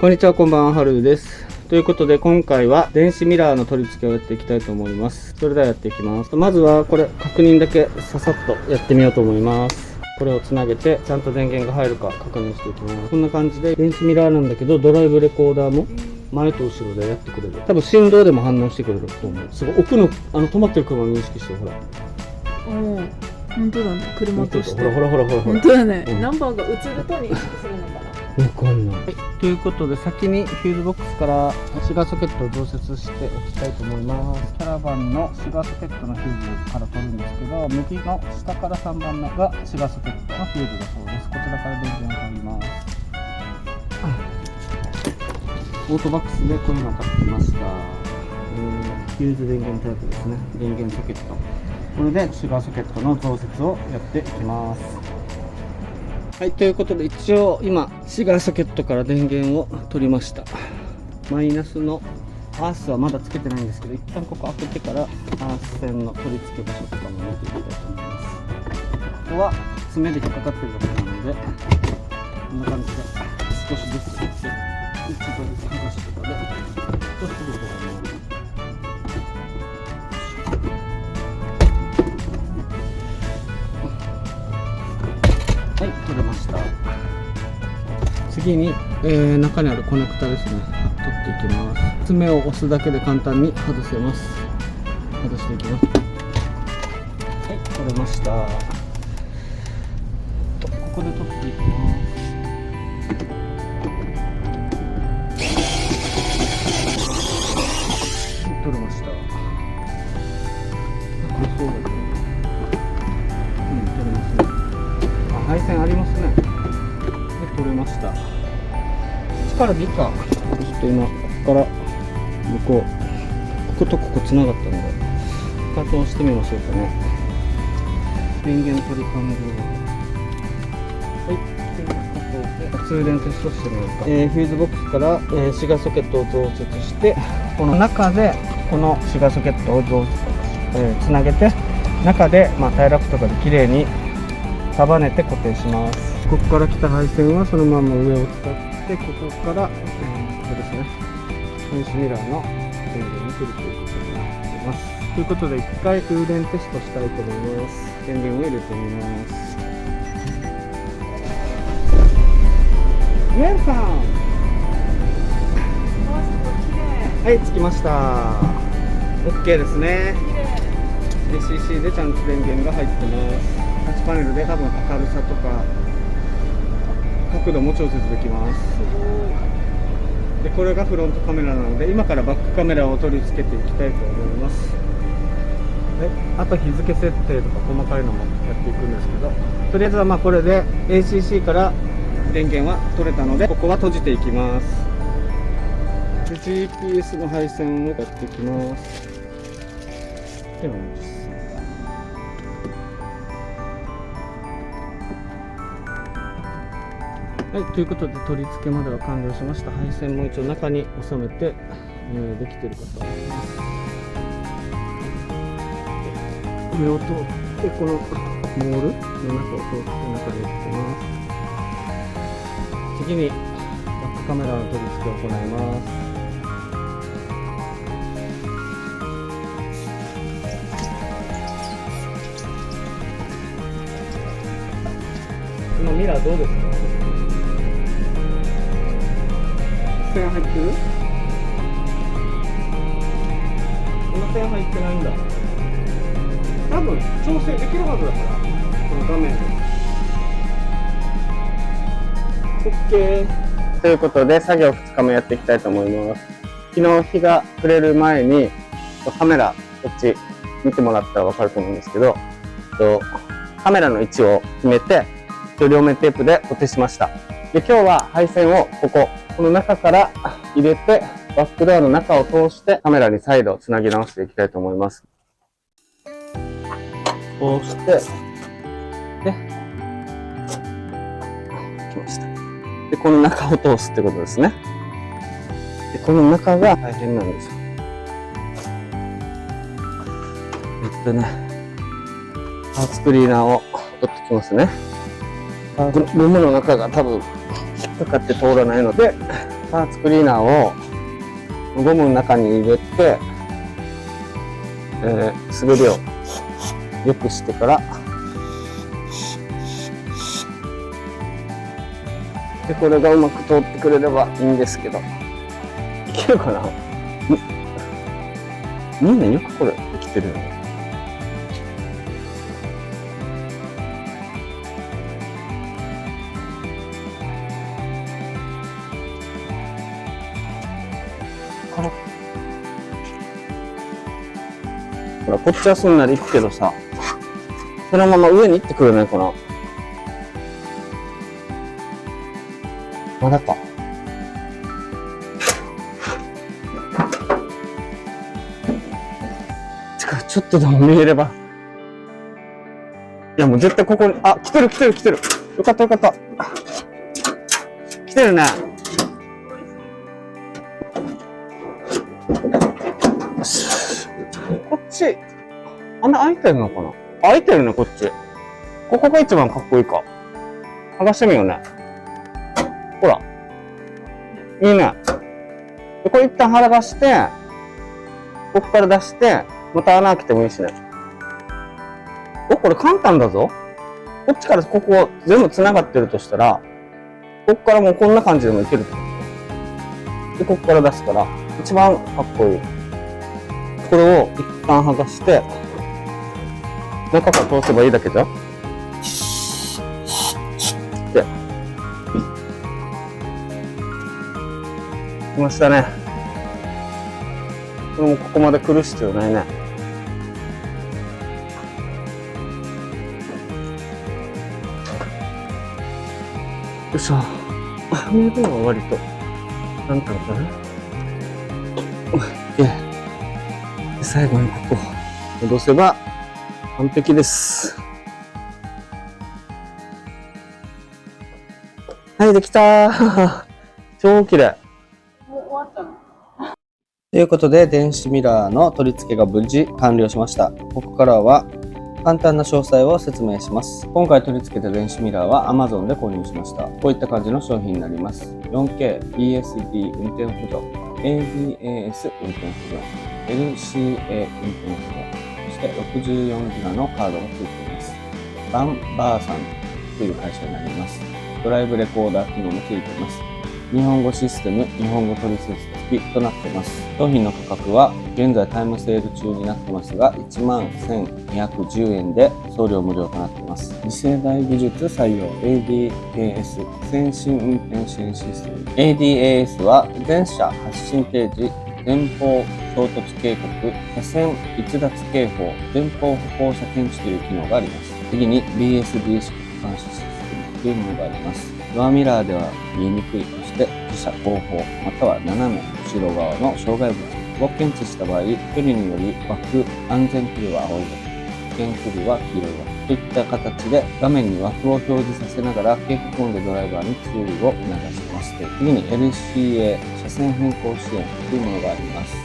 こんにちは、こんばんは、はるです。ということで、今回は電子ミラーの取り付けをやっていきたいと思います。それではやっていきます。まずはこれ確認だけささっとやってみようと思います。これをつなげてちゃんと電源が入るか確認していきます。こんな感じで電子ミラーなんだけど、ドライブレコーダーも前と後ろでやってくれる。多分振動でも反応してくれると思う。すごい奥の止まってる車を認識して、ほら。おお、本当だね。車として。ほら。本当だね、うん。ナンバーが映ると認識するのかな。わかんない。はい、ということで先にフューズボックスからシガーソケットを増設しておきたいと思います。キャラバンのシガーソケットのフューズから取るんですけど、右の下から3番目がシガーソケットのフューズだそうです。こちらから電源を取ります。オートバックスでこういうのを買ってきました。フューズ電源タイプですね。電源ソケット。これでシガーソケットの増設をやっていきます。はい、ということで一応今シガーソケットから電源を取りました。マイナスのアースはまだつけてないんですけど、一旦ここ開けてからアース線の取り付け場所とかも見ていきたいと思います。ここは爪で引っかかってるだけなので、こんな感じで少しずつ一度ずつ剥がしてとかで少しずつはい、取れました。次に、中にあるコネクタですね、取っていきます。爪を押すだけで簡単に外せます。外していきます。はい、取れました。ここで取っていきます。取れました。これそうだけど、取れますね。配線ありますね。で、取れました。力2か。ちょっと今ここから向こう、こことここつながったので加工してみましょうかね。電源取り完了。はい、通電テストしてみますか。フューズボックスから、シガーソケットを増設して、この中でこのシガーソケットをつなげて、中で、タイラップとかで綺麗に束ねて固定します。ここから来た配線はそのまま上を使って、ここから、ここですね、電子ミラーの電源に取り付けることになっています。ということで一回充電テストしたいと思います。電源を入れてみます。ウェルカム。はい、着きました。 OK ですね。 ACC でちゃんと電源が入ってます。タッチパネルで多分明るさとか角度も調節できます。で、これがフロントカメラなので、今からバックカメラを取り付けていきたいと思います。で、あと日付設定とか細かいのもやっていくんですけど、とりあえずはこれで ACC から電源は取れたので、ここは閉じていきます。で、 GPS の配線をやっていきます。でもはい、ということで取り付けまでは完了しました。配線も一応中に収めて、できてるかと思います。上を通ってこのモールの中を通って中に入れてます。次にバックカメラの取り付けを行います。今ミラーどうですか？線入ってる？この線入ってないんだ。多分調整できるはずだから、この画面で。OK。ということで作業2日目やっていきたいと思います。昨日日が暮れる前にカメラこっち見てもらったら分かると思うんですけど、カメラの位置を決めて両面テープで固定しました。で、今日は配線をこの中から入れて、バックドアの中を通してカメラに再度つなぎ直していきたいと思います。こうして、で、来ました。で、この中を通すってことですね。で、この中が大変なんですよ。パーツクリーナーを取ってきますね。ゴムの中が多分引っかかって通らないので、パーツクリーナーをゴムの中に入れて、滑りを良くしてから、で、これがうまく通ってくれればいいんですけど、いけるかな？みんなよくこれできてるよね。ほら、こっちはすんなり行くけどさ、そのまま上に行ってくれないかな。まだか。ちょっとでも見えれば。いや、もう絶対ここに、あ、来てる。よかった。来てるね。こっち、穴開いてるのかな？開いてるね、こっち。ここが一番かっこいいか。剥がしてみようね。ほら。いいね。で、これ一旦剥がして、ここから出して、また穴開けてもいいしね。お、これ簡単だぞ。こっちからここ全部繋がってるとしたら、ここからもうこんな感じでもいける。で、ここから出すから、一番かっこいい。これを一旦剥がして、中から通せばいいだけじゃん。で、来ましたね。これもここまで来る必要ないね。よいしょ。見えるのは割と簡単かな。で、最後にここ戻せば完璧です。はい、できたー。超綺麗。もう終わったの？ということで、電子ミラーの取り付けが無事完了しました。ここからは簡単な詳細を説明します。今回取り付けた電子ミラーは Amazon で購入しました。こういった感じの商品になります。4K BSD 運転補助、ADAS 運転補助、LCA 運転補助、そして 64GB のカードが付いています。バンバーさんという会社になります。ドライブレコーダー機能も付いています。日本語システム、日本語取説付きとなっています。商品の価格は現在タイムセール中になってますが、11,210円で送料無料となっています。次世代技術採用 ADAS 先進運転支援システム。ADAS は全車発進提示、前方衝突警告、車線逸脱警報、前方歩行者検知という機能があります。次に BSD 式監視システムというものがあります。ドアミラーでは見えにくいとして、自車後方または斜め後ろ側の障害物を検知した場合、距離により枠、安全距離は青い枠、危険距離は黄色い枠といった形で画面に枠を表示させながら警告音でドライバーに注意を促します。次に LCA 車線変更支援というものがあります。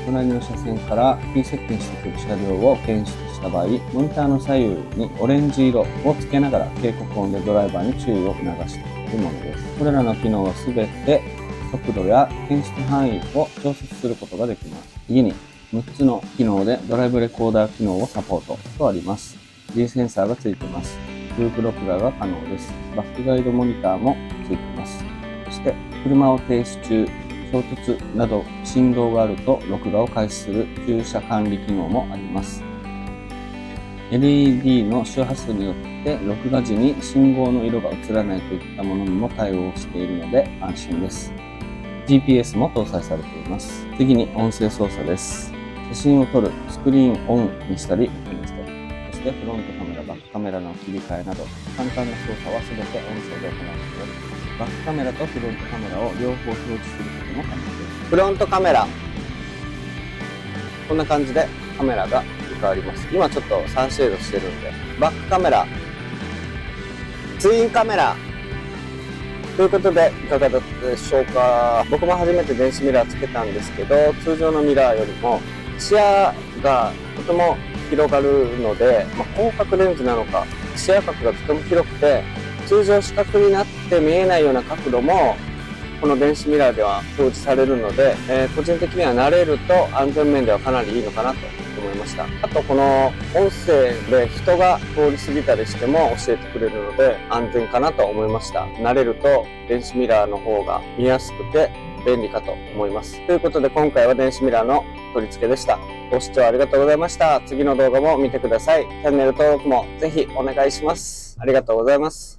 隣の車線から非接近してくる車両を検出した場合、モニターの左右にオレンジ色をつけながら警告音でドライバーに注意を促しているものです。これらの機能はすべて速度や検出範囲を調節することができます。次に6つの機能でドライブレコーダー機能をサポートとあります。G センサーがついています。ループ録画が可能です。バックガイドモニターもついています。そして車を停止中、衝突など振動があると録画を開始する駐車管理機能もあります。LED の周波数によって録画時に信号の色が映らないといったものにも対応しているので安心です。GPS も搭載されています。次に音声操作です。写真を撮る、スクリーンオンにしたりオフにしたり、そしてフロントカメラ、バックカメラの切り替えなど簡単な操作は全て音声で行っており、バックカメラとフロントカメラを両方表示することも可能です。フロントカメラ、こんな感じでカメラが変わります。今ちょっとサンシェードしてるんで、バックカメラ、ツインカメラということでいかがだったでしょうか。僕も初めて電子ミラーつけたんですけど、通常のミラーよりも視野がとても広がるので、広角レンズなのか視野角がとても広くて、通常視覚になって見えないような角度もこの電子ミラーでは表示されるので、個人的には慣れると安全面ではかなりいいのかなと思いました。あとこの音声で人が通り過ぎたりしても教えてくれるので安全かなと思いました。慣れると電子ミラーの方が見やすくて便利かと思います。ということで今回は電子ミラーの取り付けでした。ご視聴ありがとうございました。次の動画も見てください。チャンネル登録もぜひお願いします。ありがとうございます。